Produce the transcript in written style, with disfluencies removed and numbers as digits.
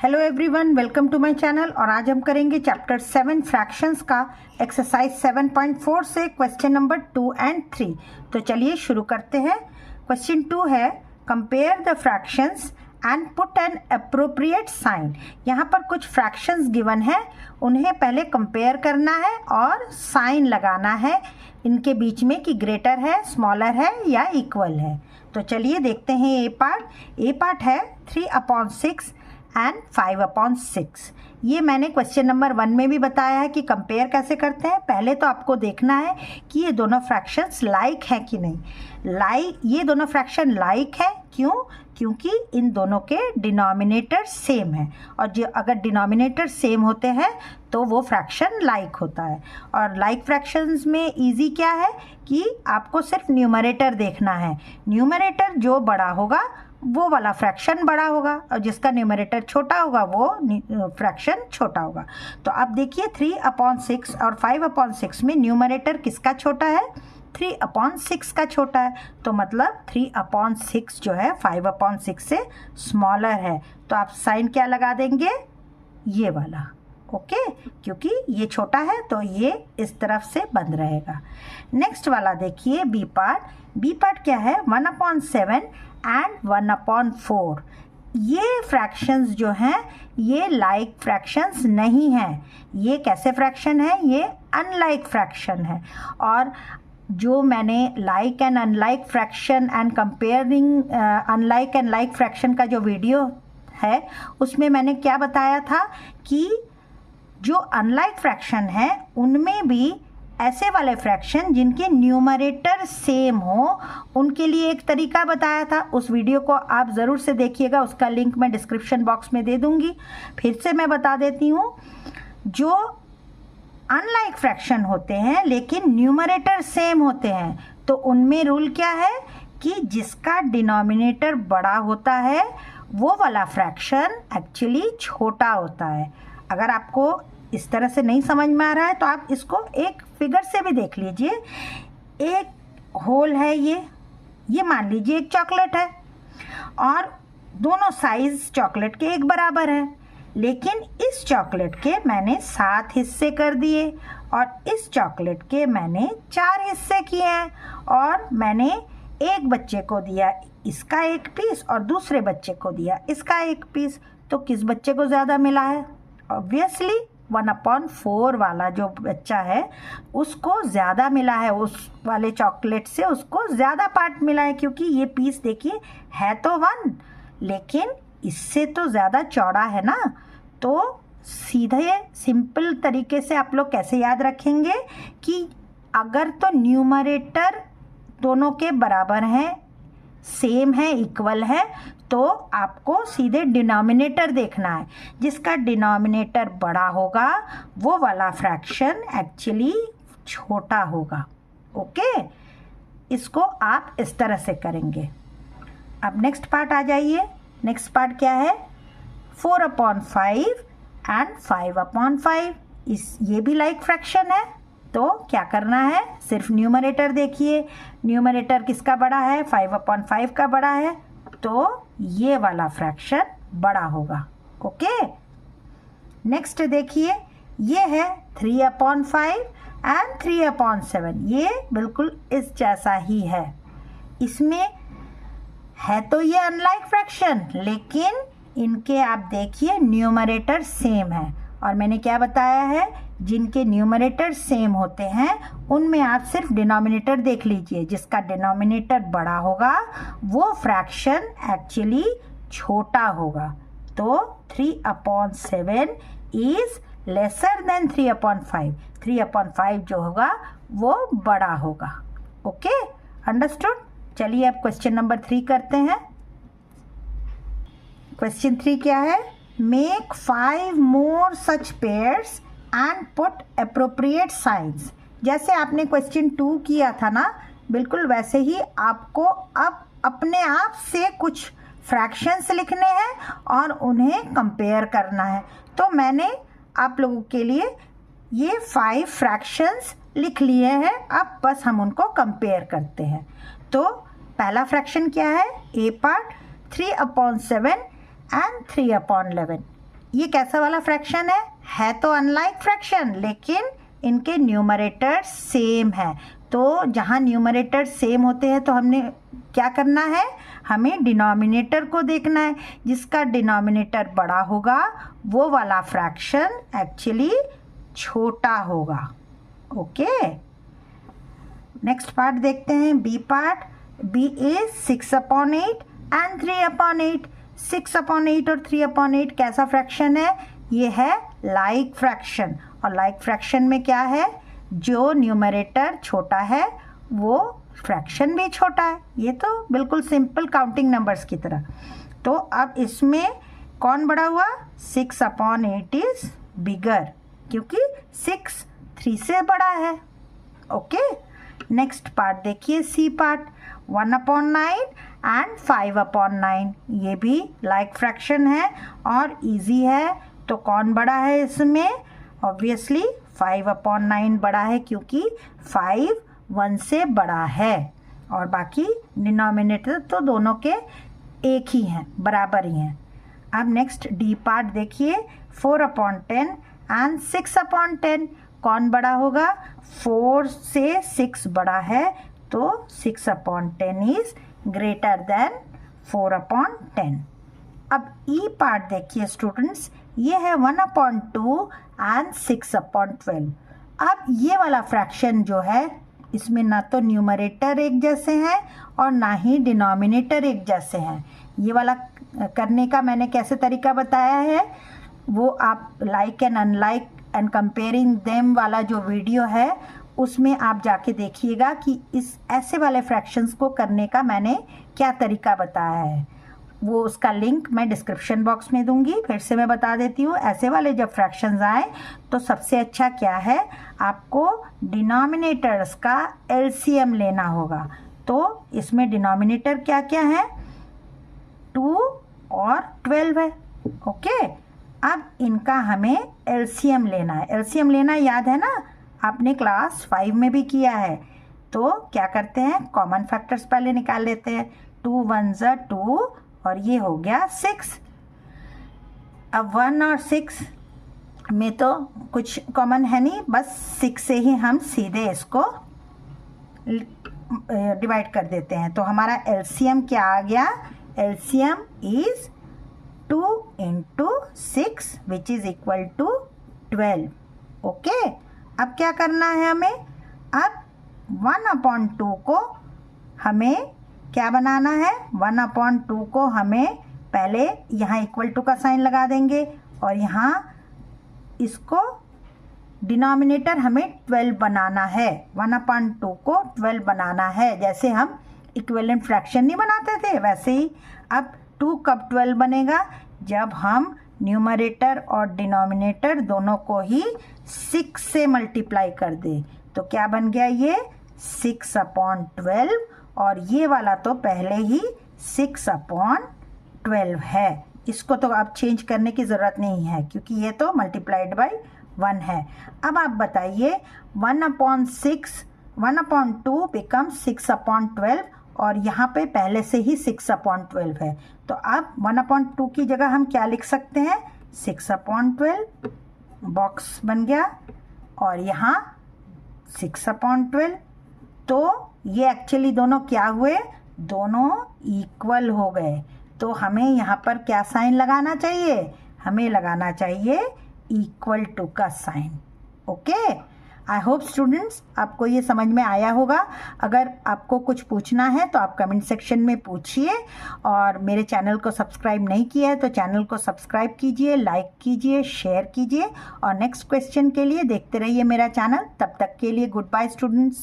Hello everyone, welcome to my channel. और आज हम करेंगे चैप्टर 7 फ्रैक्शंस का एक्सरसाइज 7.4 से क्वेश्चन नंबर 2 एंड 3। तो चलिए शुरू करते हैं। क्वेश्चन 2 है compare the fractions and put an appropriate sign. यहाँ पर कुछ फ्रैक्शंस गिवन है, उन्हें पहले कंपेयर करना है और साइन लगाना है इनके बीच में कि ग्रेटर है, स्मॉलर है या इक्वल है। तो चलिए देखते हैं ए पार्ट। ए पार्ट है 3/6 एंड 5/6। ये मैंने क्वेश्चन नंबर 1 में भी बताया है कि कंपेयर कैसे करते हैं। पहले तो आपको देखना है कि ये दोनों फ्रैक्शंस लाइक है कि नहीं। ये दोनों फ्रैक्शन लाइक है, क्यों? क्योंकि इन दोनों के डिनोमिनेटर सेम है, और जो अगर डिनोमिनेटर सेम होते हैं तो वो फ्रैक्शन लाइक होता है। और लाइक फ्रैक्शंस में इजी क्या है कि आपको सिर्फ न्यूमरेटर देखना है। न्यूमरेटर जो बड़ा होगा वो वाला फ्रैक्शन बड़ा होगा, और जिसका न्यूमरेटर छोटा होगा वो फ्रैक्शन छोटा होगा। तो अब देखिए 3/6 और 5/6 में न्यूमरेटर किसका छोटा है? 3/6 का छोटा है। तो मतलब 3/6 जो है 5/6 से स्मॉलर है। तो आप साइन क्या लगा देंगे? ये वाला, ओके, क्योंकि ये छोटा है तो ये इस तरफ से बंद रहेगा। नेक्स्ट वाला देखिए बी पार्ट। बी पार्ट क्या है? 1/7 एंड 1/4। ये फ्रैक्शंस जो हैं ये लाइक फ्रैक्शंस नहीं हैं। ये कैसे फ्रैक्शन है? ये अनलाइक फ्रैक्शन है। और जो मैंने like and unlike fraction and comparing unlike and like fraction का जो वीडियो है उसमें मैंने क्या बताया था कि जो अनलाइक फ्रैक्शन है उनमें भी ऐसे वाले फ्रैक्शन जिनके न्यूमरेटर सेम हो उनके लिए एक तरीका बताया था। उस वीडियो को आप ज़रूर से देखिएगा, उसका लिंक मैं डिस्क्रिप्शन बॉक्स में दे दूंगी। फिर से मैं बता देती हूँ, जो अनलाइक फ्रैक्शन होते हैं लेकिन न्यूमरेटर सेम होते हैं तो उनमें रूल क्या है कि जिसका डिनोमिनेटर बड़ा होता है वो वाला फ्रैक्शन एक्चुअली छोटा होता है। अगर आपको इस तरह से नहीं समझ में आ रहा है तो आप इसको एक फिगर से भी देख लीजिए। एक होल है, ये मान लीजिए एक चॉकलेट है और दोनों साइज चॉकलेट के एक बराबर है, लेकिन इस चॉकलेट के मैंने 7 हिस्से कर दिए और इस चॉकलेट के मैंने 4 हिस्से किए हैं, और मैंने एक बच्चे को दिया इसका एक पीस और दूसरे बच्चे को दिया इसका एक पीस। तो किस बच्चे को ज़्यादा मिला है? ऑब्वियसली 1/4 वाला जो बच्चा है उसको ज़्यादा मिला है, उस वाले चॉकलेट से उसको ज़्यादा पार्ट मिला है, क्योंकि ये पीस देखिए है तो 1 लेकिन इससे तो ज़्यादा चौड़ा है ना। तो सीधे सिंपल तरीके से आप लोग कैसे याद रखेंगे कि अगर तो न्यूमरेटर दोनों के बराबर हैं, सेम है, इक्वल है, तो आपको सीधे डिनोमिनेटर देखना है। जिसका डिनोमिनेटर बड़ा होगा वो वाला फ्रैक्शन एक्चुअली छोटा होगा। ओके, इसको आप इस तरह से करेंगे। अब नेक्स्ट पार्ट आ जाइए। नेक्स्ट पार्ट क्या है? 4/5 एंड 5/5। ये भी लाइक फ्रैक्शन है। तो क्या करना है? सिर्फ न्यूमरेटर देखिए, न्यूमरेटर किसका बड़ा है? 5/5 का बड़ा है, तो ये वाला फ्रैक्शन बड़ा होगा। ओके, नेक्स्ट देखिए, ये है 3/5 एंड 3/7। ये बिल्कुल इस जैसा ही है। इसमें है तो ये अनलाइक फ्रैक्शन, लेकिन इनके आप देखिए न्यूमरेटर सेम है। और मैंने क्या बताया है? जिनके न्यूमरेटर सेम होते हैं उनमें आप सिर्फ डिनोमिनेटर देख लीजिए। जिसका डिनोमिनेटर बड़ा होगा वो फ्रैक्शन एक्चुअली छोटा होगा। तो 3/7 इज लेसर देन 3/5। 3/5 जो होगा वो बड़ा होगा। Okay, understood? चलिए अब क्वेश्चन नंबर 3 करते हैं। क्वेश्चन 3 क्या है? Make 5 more such pairs and put appropriate science. जैसे आपने क्वेश्चन 2 किया था ना, बिल्कुल वैसे ही आपको अब अपने आप से कुछ फ्रैक्शंस लिखने हैं और उन्हें कंपेयर करना है। तो मैंने आप लोगों के लिए ये 5 फ्रैक्शंस लिख लिए हैं। अब बस हम उनको कंपेयर करते हैं। तो पहला फ्रैक्शन क्या है? ए पार्ट 3/7 एंड 3/11। ये कैसा वाला फ्रैक्शन है तो अनलाइक फ्रैक्शन, लेकिन इनके न्यूमरेटर सेम है। तो जहाँ न्यूमरेटर सेम होते हैं तो हमने क्या करना है, हमें डिनोमिनेटर को देखना है। जिसका डिनोमिनेटर बड़ा होगा वो वाला फ्रैक्शन एक्चुअली छोटा होगा। ओके, नेक्स्ट पार्ट देखते हैं, B part. B is 6/8 and 3/8। 6/8 और 3/8 कैसा फ्रैक्शन है, ये है लाइक फ्रैक्शन। और लाइक फ्रैक्शन में क्या है, जो न्यूमरेटर छोटा है वो फ्रैक्शन भी छोटा है। ये तो बिल्कुल सिंपल काउंटिंग नंबर्स की तरह। तो अब इसमें कौन बड़ा हुआ, 6/8 इज बिगर, क्योंकि 6 3 से बड़ा है। ओके, नेक्स्ट पार्ट देखिए, सी पार्ट। 1/9 एंड 5/9, ये भी लाइक फ्रैक्शन है और इजी है। तो कौन बड़ा है इसमें, ऑब्वियसली 5/9 बड़ा है, क्योंकि 5 1 से बड़ा है और बाकी डिनोमिनेटर तो दोनों के एक ही हैं, बराबर ही हैं। अब नेक्स्ट डी पार्ट देखिए, 4/10 एंड 6/10, कौन बड़ा होगा, 4 से 6 बड़ा है, तो 6/10 इज ग्रेटर देन 4/10। अब ई पार्ट देखिए स्टूडेंट्स, ये है 1/2 एंड 6/12। अब ये वाला फ्रैक्शन जो है, इसमें ना तो न्यूमरेटर एक जैसे हैं और ना ही डिनोमिनेटर एक जैसे हैं। ये वाला करने का मैंने कैसे तरीका बताया है, वो आप like and unlike and comparing them वाला जो वीडियो है उसमें आप जाके देखिएगा कि इस ऐसे वाले फ्रैक्शंस को करने का मैंने क्या तरीका बताया है। वो उसका लिंक मैं डिस्क्रिप्शन बॉक्स में दूंगी। फिर से मैं बता देती हूँ, ऐसे वाले जब फ्रैक्शंस आए तो सबसे अच्छा क्या है, आपको डिनोमिनेटर्स का एलसीएम लेना होगा। तो इसमें डिनोमिनेटर क्या क्या है, 2 और 12 है। ओके, अब इनका हमें एलसीएम लेना है। एलसीएम लेना याद है ना, आपने क्लास 5 में भी किया है। तो क्या करते हैं, कॉमन फैक्टर्स पहले निकाल लेते हैं। 2 1 2 और ये हो गया 6। अब 1 और 6 में तो कुछ कॉमन है नहीं, बस 6 से ही हम सीधे इसको डिवाइड कर देते हैं। तो हमारा एलसीएम क्या आ गया, LCM is 2 × 6 which is equal to 12। Okay, अब क्या करना है हमें, अब 1/2 को हमें क्या बनाना है, 1/2 को हमें पहले यहाँ इक्वल टू का साइन लगा देंगे और यहाँ इसको डिनोमिनेटर हमें 12 बनाना है। 1/2 को 12 बनाना है, जैसे हम इक्विवेलेंट फ्रैक्शन नहीं बनाते थे वैसे ही। अब 2 कब 12 बनेगा, जब हम न्यूमरेटर और डिनोमिनेटर दोनों को ही 6 से मल्टीप्लाई कर दे। तो क्या बन गया, ये 6/12 और ये वाला तो पहले ही 6/12 है। इसको तो अब चेंज करने की ज़रूरत नहीं है क्योंकि ये तो मल्टीप्लाइड बाय 1 है। अब आप बताइए, 1/2 बिकम 6/12 और यहाँ पे पहले से ही 6/12 है। तो अब 1/2 की जगह हम क्या लिख सकते हैं, 6/12, बॉक्स बन गया और यहाँ 6/12। तो ये एक्चुअली दोनों क्या हुए, दोनों इक्वल हो गए। तो हमें यहाँ पर क्या साइन लगाना चाहिए, हमें लगाना चाहिए इक्वल टू का sign. Okay, I hope students आपको ये समझ में आया होगा। अगर आपको कुछ पूछना है तो आप कमेंट सेक्शन में पूछिए और मेरे चैनल को सब्सक्राइब नहीं किया है तो चैनल को सब्सक्राइब कीजिए, लाइक कीजिए, शेयर कीजिए और नेक्स्ट क्वेश्चन के लिए देखते रहिए मेरा चैनल। तब तक के लिए गुड बाय स्टूडेंट्स।